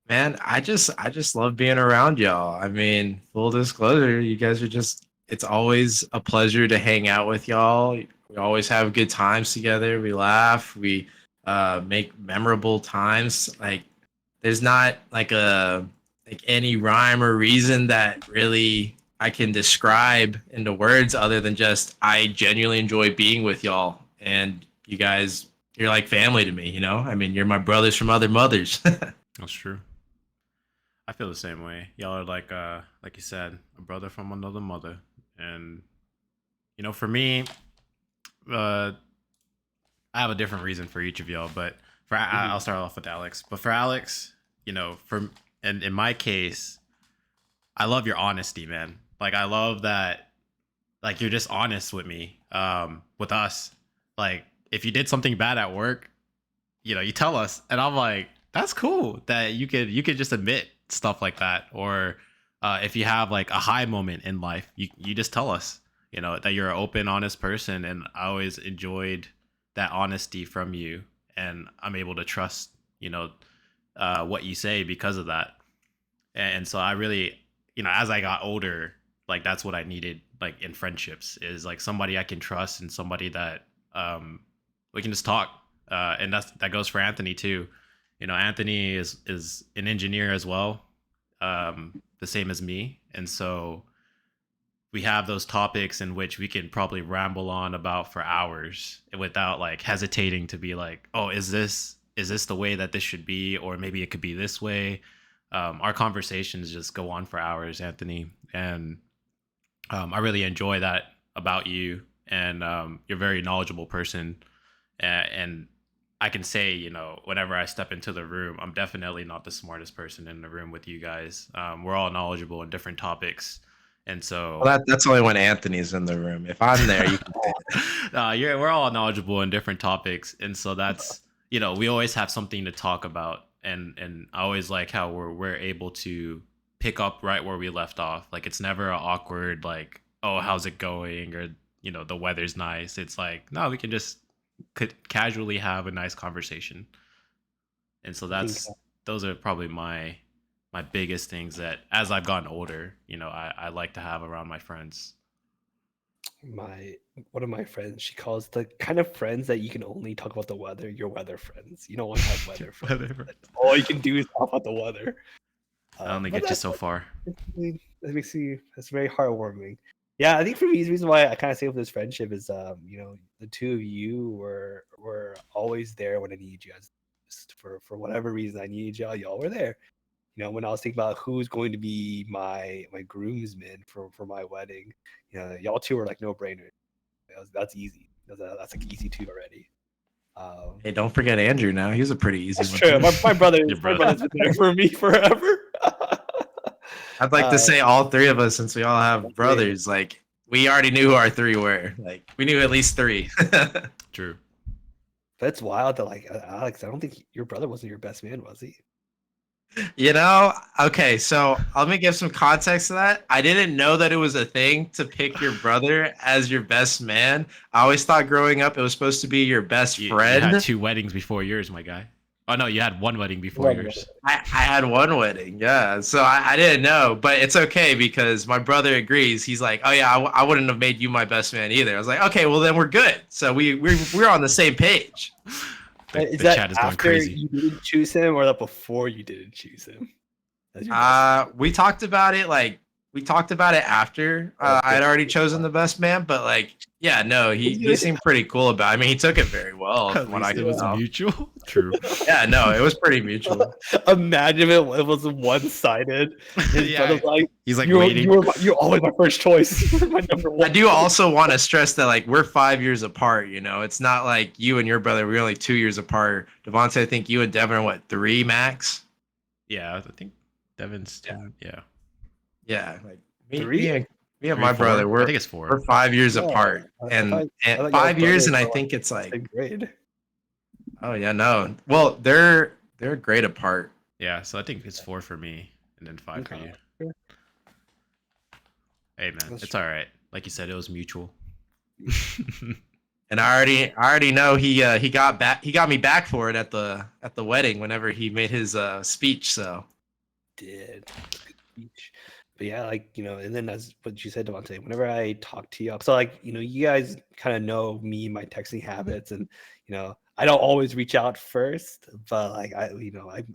Man, I just love being around y'all. I mean, full disclosure, you guys are just it's always a pleasure to hang out with y'all. We always have good times together. We laugh, we make memorable times. Like there's not like any rhyme or reason that really I can describe into words other than just I genuinely enjoy being with y'all and you guys you're like family to me, you know? I mean, you're my brothers from other mothers.
That's true. I feel the same way. Y'all are like you said, a brother from another mother. And for me, uh, I have a different reason for each of y'all, but I'll start off with Alex. But for Alex, for and in my case, I love your honesty, man. Like I love that, like you're just honest with me, with us. Like if you did something bad at work, you tell us, and I'm like, that's cool that you could just admit stuff like that, or if you have like a high moment in life, you just tell us, that you're an open, honest person, and I always enjoyed that honesty from you, and I'm able to trust, what you say because of that, and so I really, as I got older, like that's what I needed, like in friendships, is like somebody I can trust and somebody that we can just talk, and that goes for Anthony too. Anthony is an engineer as well, the same as me, and so we have those topics in which we can probably ramble on about for hours without like hesitating to be like, oh, is this the way that this should be, or maybe it could be this way. Our conversations just go on for hours, Anthony, and I really enjoy that about you, and you're a very knowledgeable person, and I can say, whenever I step into the room, I'm definitely not the smartest person in the room with you guys. We're all knowledgeable in different topics, and so
Well, that's only when Anthony's in the room. If I'm there, you can say that.
we're all knowledgeable in different topics, and so that's we always have something to talk about, and I always like how we're able to pick up right where we left off. Like it's never an awkward like, oh, how's it going, or the weather's nice. It's like, no, we can just could casually have a nice conversation, and so those are probably my biggest things that as I've gotten older, I like to have around my friends.
One of my friends, she calls the kind of friends that you can only talk about the weather, your weather friends. You don't want to have weather friends.
Whatever.
All you can do is talk about the weather.
I only
But
get you so far.
that's very heartwarming. Yeah, I think for me, the reason why I kind of say with this friendship is, the two of you were always there when I needed you guys. Just for whatever reason I needed y'all were there. When I was thinking about who's going to be my groomsmen for my wedding, y'all two were like no brainer. That's easy. That's like easy two already.
Hey, don't forget Andrew now. He's a pretty easy
That's
one.
true. My brother,
Your
my
brother.
brother's been there for me forever.
I'd like to say all three of us, since we all have brothers, like we already knew who our three were. Like we knew at least three.
True.
That's wild that like Alex, I don't think your brother wasn't your best man, was he?
Okay, so let me give some context to that. I didn't know that it was a thing to pick your brother as your best man. I always thought growing up it was supposed to be your best friend.
You had 2 weddings before yours, my guy. Oh no, you had 1 wedding before yours.
I had 1 wedding, yeah. So I didn't know, but it's okay because my brother agrees. He's like, oh yeah, I wouldn't have made you my best man either. I was like, okay, well then we're good. So we're on the same page.
Is
The
that
chat is going
after
crazy.
you didn't choose him, or that before you didn't choose him? As your best
We talked about it after I had already chosen the best man, but like, yeah, no, he seemed pretty cool about it. I mean, he took it very well
At
from what I
least it
can
was
tell.
mutual. True.
Yeah, no, it was pretty mutual.
Imagine if it was one-sided. His
Yeah,
brother's like,
he's like
you're,
waiting.
you're always my first choice. You're my number one.
I do also want to stress that like we're 5 years apart. It's not like you and your brother. We're only 2 years apart. Devante, I think you and Devin are what, 3 max?
Yeah, I think Devin's 2. Yeah.
Yeah, like
Three?
me and
3,
my
4.
brother.
I think it's 4.
We're 5 years
Yeah,
apart,
I
and
thought y'all
5 years,
brothers
and I
were,
think it's
in the
like,
same grade.
oh yeah, no. Well, they're great apart.
Yeah, so I think it's 4 for me and then 5 for
Okay.
you. Hey man,
That's
it's
true.
all right. Like you said, it was mutual.
And I already know he got me back for it at the wedding whenever he made his speech. So
Did. It's a good speech. But yeah, like, and then as what you said, Devante, whenever I talk to you, so like, you guys kind of know me, my texting habits, and I don't always reach out first, but like I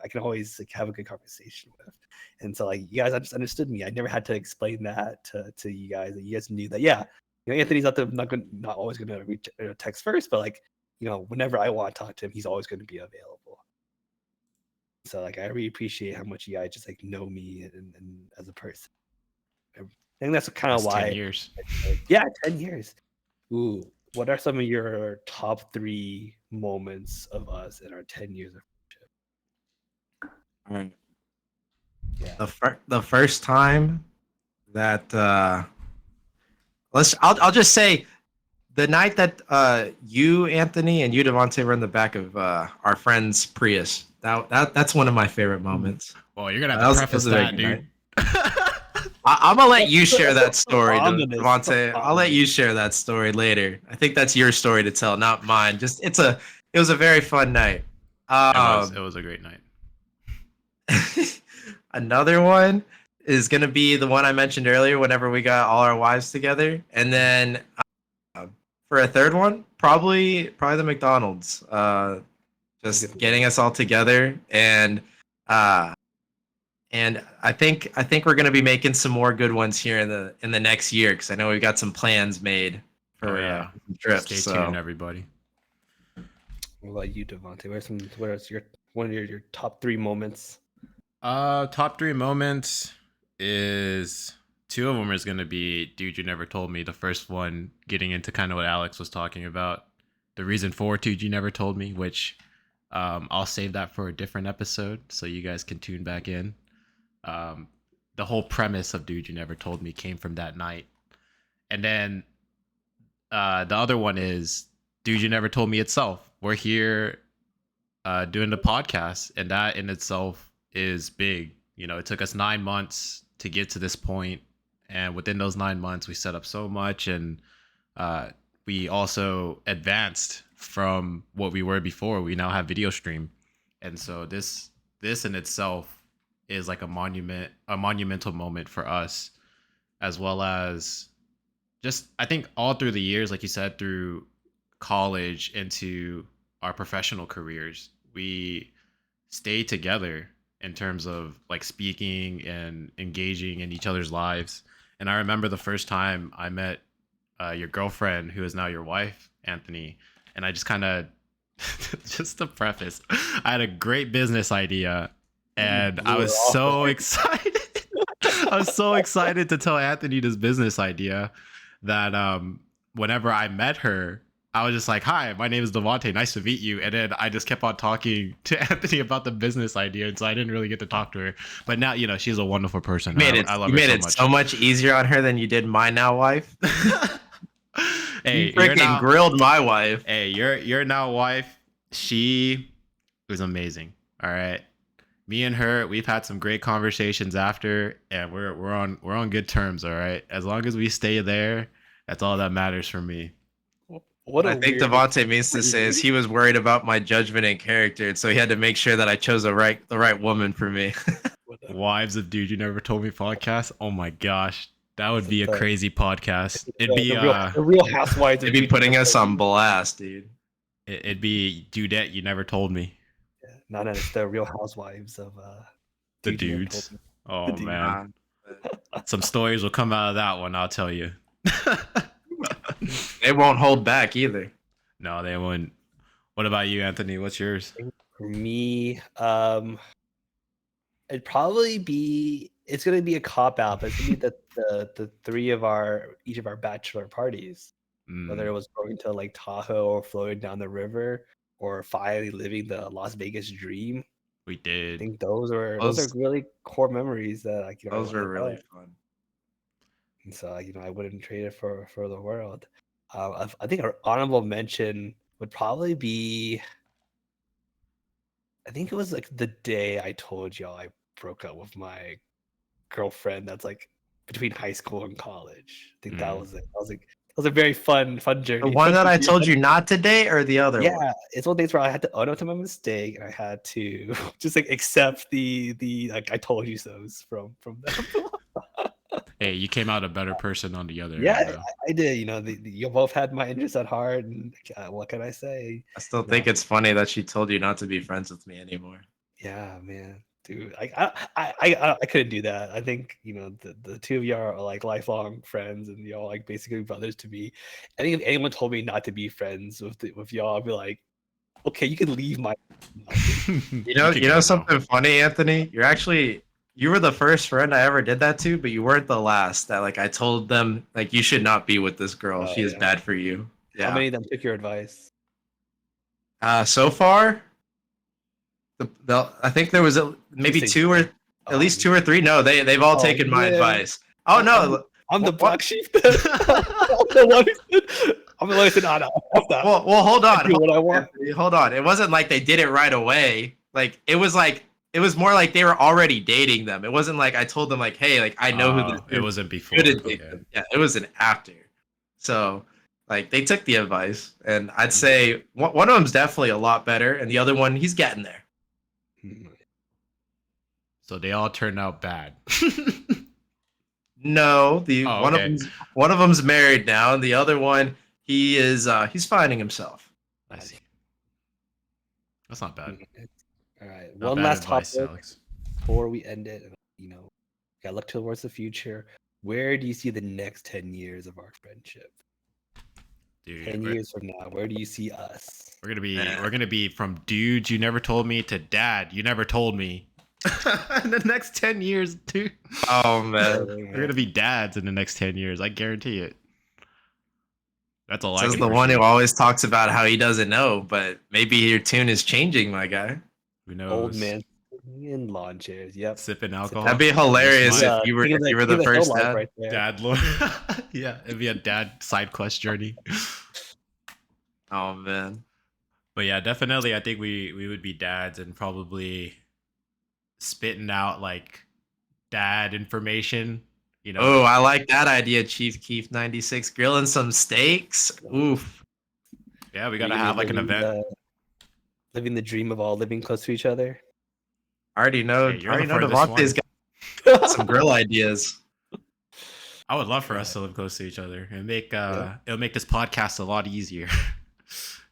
can always like have a good conversation with. And so like you guys just understood me. I never had to explain that to you guys. That you guys knew that, yeah, Anthony's not always gonna reach text first, but like, whenever I want to talk to him, he's always gonna be available. So like I really appreciate how much you guys just like know me and as a person. I think that's kind of
That's
why.
10 years.
Yeah, 10 years. Ooh, what are some of your top 3 moments of us in our 10 years of
Alright.
yeah?
the first time that I'll just say the night that you, Anthony, and you, Devante, were in the back of our friend's Prius. That's one of my favorite moments.
Well, you're gonna
That
have to
was
preface
a very
that,
good night.
dude.
I'm gonna let you share that story,
Ominous.
Devante. I'll let you share that story later. I think that's your story to tell, not mine. It was a very fun night.
It was a great night.
Another one is gonna be the one I mentioned earlier. Whenever we got all our wives together, and then for a third one, probably the McDonald's. Just getting us all together, and I think we're gonna be making some more good ones here in the next year, because I know we've got some plans made for some trips.
Stay tuned, everybody.
What about you, Devante? What is one of your top 3 moments?
Top 3 moments is 2 of them is gonna be Dude You Never Told Me. The first one getting into kind of what Alex was talking about. The reason for Dude You Never Told Me, which I'll save that for a different episode so you guys can tune back in. The whole premise of Dude You Never Told Me came from that night. And then the other one is Dude You Never Told Me itself. We're here doing the podcast, and that in itself is big. It took us 9 months to get to this point, and within those 9 months we set up so much, and we also advanced from what we were before. We now have video stream, and so this in itself is like a monumental moment for us, as well as just, I think, all through the years, like you said, through college into our professional careers, we stay together in terms of like speaking and engaging in each other's lives. And I remember the first time I met your girlfriend, who is now your wife, Anthony, and I just kind of just to preface, I had a great business idea, and I was so excited. I was so excited to tell Anthony this business idea that whenever I met her, I was just like, "Hi, my name is Devante. Nice to meet you." And then I just kept on talking to Anthony about the business idea, and so I didn't really get to talk to her. But now, she's a wonderful person. I love her so much.
So much easier on her than you did my now wife.
Hey,
you freaking grilled my wife.
Hey, your now wife, she was amazing. All right. Me and her, we've had some great conversations after, and we're on good terms. All right. As long as we stay there, that's all that matters for me.
What I think Devante means to say is he was worried about my judgment and character, so he had to make sure that I chose the right woman for me.
Wives of Dude You Never Told Me podcast. Oh my gosh, that would be a crazy podcast. It'd be
the real housewives.
It'd be putting us on blast, dude.
It'd be Dudette You Never Told Me.
Yeah, not it's the real housewives of
the dudes. Oh man, some stories will come out of that one, I'll tell you.
They won't hold back either.
No, they wouldn't. What about you, Anthony? What's yours?
For me, it'd probably be, it's gonna be a cop out, but it's gonna be the 3 of each of our bachelor parties. Whether it was going to like Tahoe or floating down the river or finally living the Las Vegas dream.
We did.
I think those are really core memories that
those were really fun.
And so I wouldn't trade it for the world. I think our honorable mention would probably be, I think it was like the day I told y'all I broke up with my girlfriend. That's like between high school and college. I think that was it. I was like, was a very fun journey.
The one
Fun
that I
journey.
told you not to date, or the other one?
Yeah, it's one of those where I had to own up to my mistake, and I had to just like accept the like I told you so's from them.
Hey, you came out a better person on the other
Yeah,
end, though.
I did. You know, you both had my interests at heart, and what can I say?
I still
You know,
think it's funny that she told you not to be friends with me anymore.
yeah, man, dude, I couldn't do that. I think the two of y'all are like lifelong friends, and y'all like basically brothers to me. I think if anyone told me not to be friends with y'all, I'd be like, okay, you can leave my.
You know,
can
you know
go now.
something funny, Anthony? You were the first friend I ever did that to, but you weren't the last. That like I told them like you should not be with this girl.
Oh,
She is
yeah.
bad for you.
How
Yeah.
many of them took your advice?
So far, I think there was maybe
say
two or at
Oh,
least two or three. No, they've all
oh,
taken my
man.
advice. Oh no,
I'm the
what-
black sheep. I'm the one who said, "Oh, no, fuck that.
well, hold
I
on,
do what I want."
Anthony, hold on. It wasn't like they did it right away. Like it was more like they were already dating them. It wasn't like I told them like, hey, like I know who this
It
is.
wasn't before.
Couldn't date
Okay.
them. Yeah, it was an after. So like they took the advice, and I'd say one of them's definitely a lot better, and the other one he's getting there.
So they all turned out bad.
No,
Oh,
one
okay.
of them's married now, and the other one he's finding himself.
I see. That's not bad.
All right,
Not
one
bad
last
advice,
topic
Alex.
before we end it. Gotta look towards the future. Where do you see the next 10 years of our friendship?
Dude,
10 years from now, where do you see us?
we're gonna be from dude you never told me to dad you never told me. In the next 10 years, dude.
Oh man,
We're gonna be dads in the next 10 years. I guarantee it. That's all I
says
can
the one
foresee.
who always talks about how he doesn't know, but maybe your tune is changing, my guy.
Who knows?
Old man in lawn chairs. Yep.
Sipping alcohol.
That'd be hilarious
Smile.
if you were
Thinking
the
hill
first
life
dad.
right there.
Dad lord. Yeah, it'd be a dad side quest journey.
Oh man,
But yeah, definitely I think we would be dads and probably spitting out like dad information, you know.
oh, I like that idea, Chief Keef 96, grilling some steaks. Oof.
Yeah, we
Are
gotta
you
have like an event.
living the dream of all living close to each other.
I already know.
Hey, you're
I already
the
know
furthest
Devante's
one.
got some grill ideas.
I would love for us to live close to each other and make
Yeah.
it'll make this podcast a lot easier.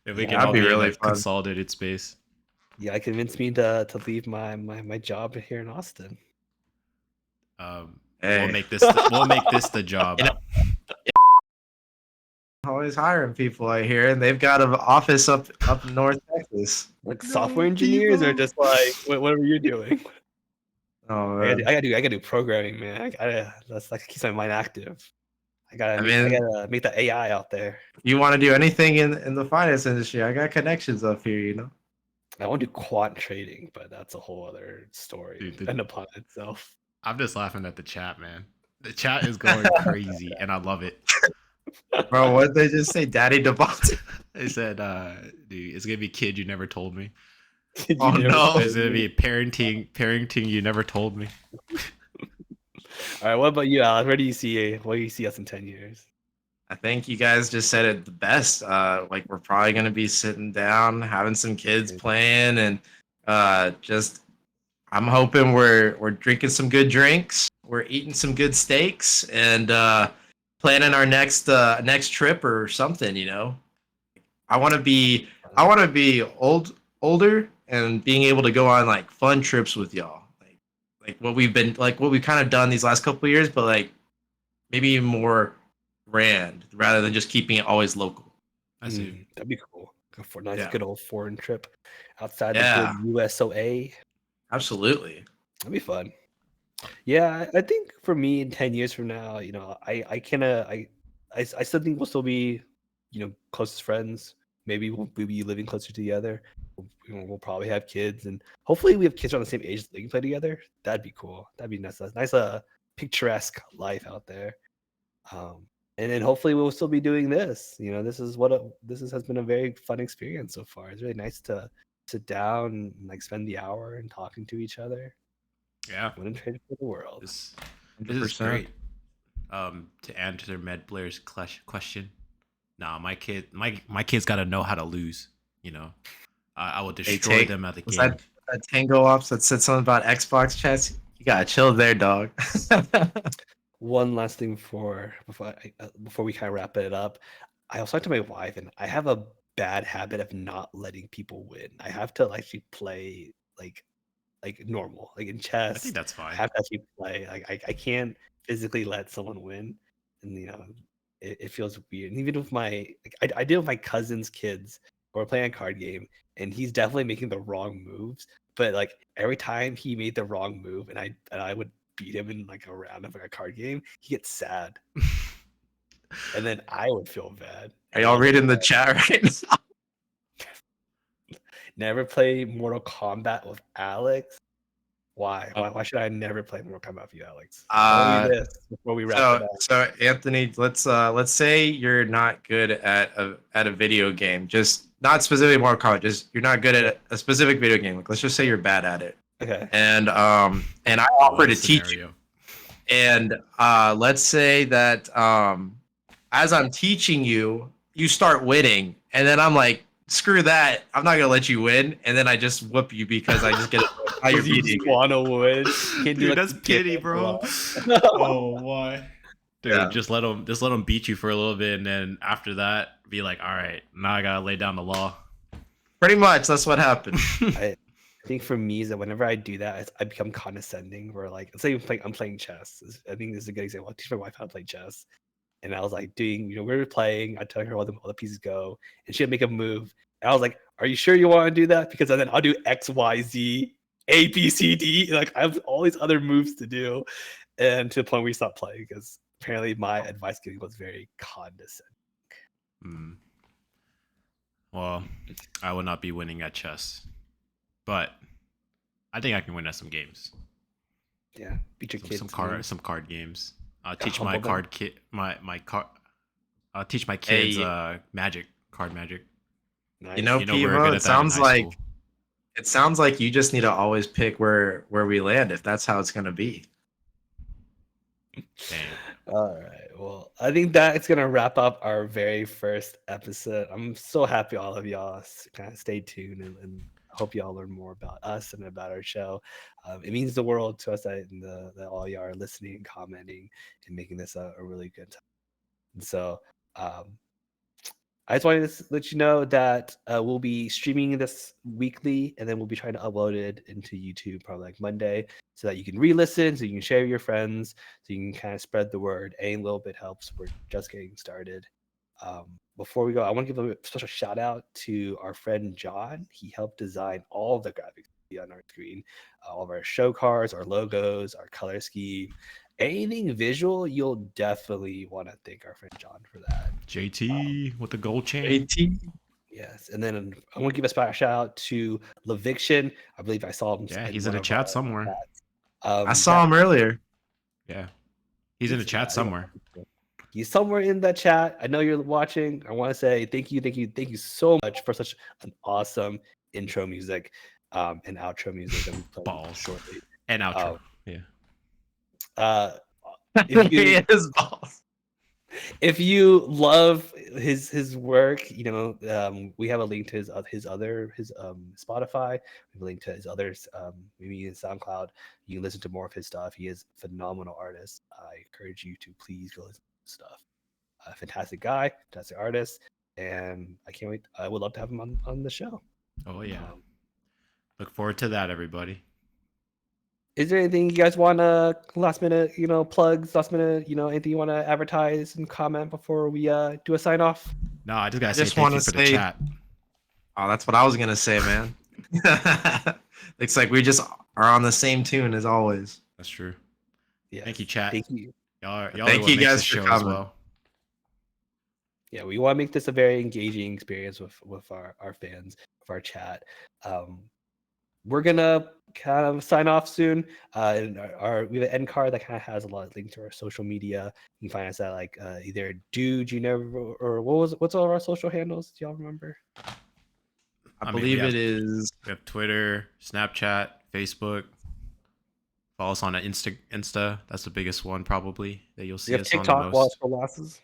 If we
Yeah,
can
that'd
all
be
be in
really
like
fun.
consolidated space.
Yeah, it convinced me to leave my job here in Austin.
Hey.
We'll make this the job.
You know- Always hiring people I hear, and they've got an office up in North Texas.
Like software engineers, or just like what are you doing?
Oh
I
man.
gotta do programming, man. That's like keeps my mind active. I gotta make the AI out there.
You want to do anything in the finance industry? I got connections up here, you know.
I want to do quant trading, but that's a whole other story
Dude,
and upon itself.
I'm just laughing at the chat, man. The chat is going crazy, and I love it.
Bro, what did they just say? Daddy Devante?
They said, dude, it's gonna be kid you never told me.
You
Oh,
never
no.
told
It's gonna
me.
be parenting you never told me.
All right, what about you, Alex? Where do you see us in 10 years?
I think you guys just said it the best. Like we're probably gonna be sitting down, having some kids playing, and just I'm hoping we're drinking some good drinks, we're eating some good steaks, and planning our next trip or something. You know, I want to be older and being able to go on like fun trips with y'all, like what we've kind of done these last couple of years, but like maybe even more grand rather than just keeping it always local.
I see.
That'd be cool. Go for a nice,
Yeah.
good old foreign trip outside
Yeah.
the good USOA.
Absolutely.
That'd be fun. Yeah, I think for me in 10 years from now, I still think we'll still be, closest friends. Maybe we'll be living closer together. We'll probably have kids, and hopefully we have kids around the same age that they can play together. That'd be cool. That'd be nice. Nice, picturesque life out there. And then hopefully we'll still be doing this. This has been a very fun experience so far. It's really nice to sit down and like spend the hour and talking to each other.
Yeah,
Wouldn't trade it for the world.
this is
100%.
great. To answer Med Blair's question, nah, my kids got to know how to lose. You know, I will
Hey,
destroy them at the
was
game.
that Tango Ops that said something about Xbox chats? You gotta chill there, dog.
One last thing before we kind of wrap it up, I was talking to my wife, and I have a bad habit of not letting people win. I have to actually play like normal, like in
I think
chess.
that's
I
fine.
have to actually play. Like I can't physically let someone win, and it feels weird. And even with I deal with my cousin's kids, or we're playing a card game, and he's definitely making the wrong moves. But like every time he made the wrong move, and I would beat him in like a round of like a card game, he gets sad, and then I would feel bad.
Are
And I
y'all
was like,
reading the chat right now?
never play Mortal Kombat with Alex. Why?
Oh.
Why should I never play Mortal Kombat with you, Alex? Tell me
Uh,
this before we wrap it up.
so Anthony, let's say you're not good at a video game, just not specifically Mortal Kombat, just you're not good at a specific video game. Like, let's just say you're bad at it,
Okay.
and I offer
What
to
a
teach you.
scenario.
And let's say that as I'm teaching you, you start winning, and then I'm like, screw that, I'm not gonna let you win, and then I just whoop you because I just get how you're
You
beating
just
me.
wanna win. Can't do
Dude,
like
that's
the
pity,
kid
bro.
law.
Oh, why? Dude,
Yeah.
just let them beat you for a little bit, and then after that, be like, all right, now I gotta lay down the law.
Pretty much, that's what happened.
I think for me is that whenever I do that, I become condescending. Where like, let's say I'm playing chess. I think this is a good example. I teach my wife how to play chess, and I was like doing, we were playing. I tell her all the pieces go, and she'd make a move, and I was like, "Are you sure you want to do that? Because then I'll do X, Y, Z, A, B, C, D. Like I have all these other moves to do, and to the point where we stopped playing because apparently my advice giving was very condescending.
Hmm. Well, I will not be winning at chess, but I think I can win at some games.
Yeah, beat your kids.
Some card games. I'll
Yeah,
teach my
humble
card kit my card. I'll teach my kids
Hey.
card magic.
Nice.
You know,
You know, we're
Pivo,
good
it
at that in
sounds
high
like
school.
you just need to always pick where we land if that's how it's gonna be.
Dang.
All right. Well, I think that's gonna wrap up our very first episode. I'm so happy all of y'all kind of stay tuned, and I hope y'all learn more about us and about our show. It means the world to us that all y'all are listening and commenting and making this a really good time. And so, um, I just wanted to let you know that we'll be streaming this weekly, and then we'll be trying to upload it into YouTube probably like Monday, so that you can re-listen, so you can share with your friends, so you can kind of spread the word. Any little bit helps. We're just getting started. Before we go, I want to give a special shout out to our friend John. He helped design all of the graphics on our screen, all of our show cards, our logos, our color scheme. Anything visual, you'll definitely want to thank our friend John for that.
JT with the gold chain.
AT.
Yes, and then I want to give a special shout out to Leviction. I believe I saw him.
Yeah, he's in the chat somewhere.
I saw him earlier.
Yeah, he's in the chat somewhere.
He's somewhere in that chat. I know you're watching. I want to say thank you so much for such an awesome intro music and outro music that we play
Balls.
shortly.
And outro. Yeah.
If you,
He is balls.
if you love his work, we have a link to his Spotify. We have a link to his others, maybe his SoundCloud. You can listen to more of his stuff. He is a phenomenal artist. I encourage you to please go listen to his stuff. Fantastic guy, fantastic artist, and I can't wait. I would love to have him on the show.
Oh yeah. Look forward to that, everybody.
Is there anything you guys want to last minute, plugs, last minute, anything you want to advertise and comment before we do a sign off?
No, I just gotta say thank you for the chat.
Oh, that's what I was gonna say, man. Looks like we just are on the same tune as always.
That's true.
Yeah.
Thank you, chat.
Thank you.
Y'all
Thank you guys for
show
coming.
as well.
Yeah, we want to make this a very engaging experience with our fans, with our chat. We're gonna kind of sign off soon. And we have an end card that kind of has a lot of links to our social media. You can find us at like either Dude You Never, or what's all of our social handles? Do y'all remember?
I believe it is.
We have Twitter, Snapchat, Facebook. Follow us on Insta. That's the biggest one probably that you'll
We
see
have
us on the
TikTok while
most.
it's for losses.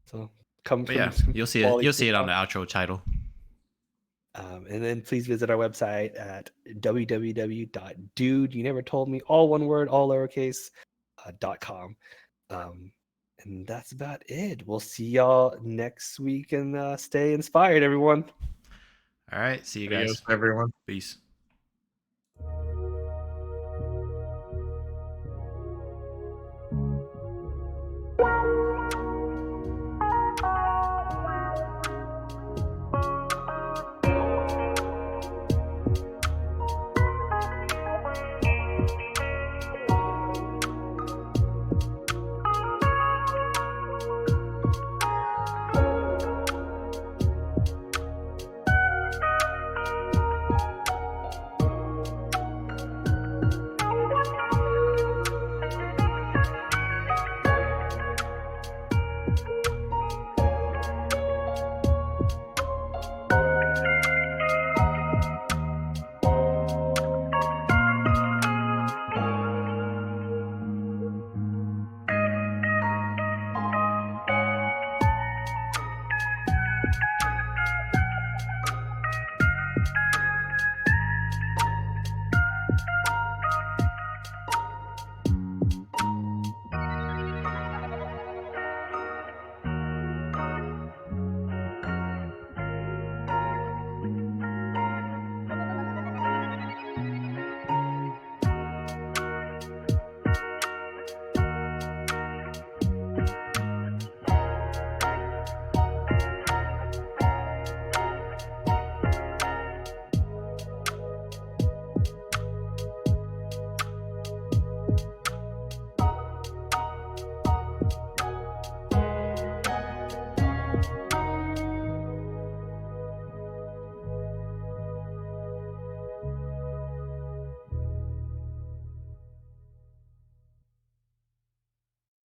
So come
But yeah,
some
you'll see it.
quality
You'll see it on the
TikTok.
outro title.
And then please visit our website at www.dudeyounevertoldme, all one word, all lowercase, .com. And that's about it. We'll see y'all next week, and stay inspired, everyone.
All right. See you
Adios,
guys.
everyone.
Peace.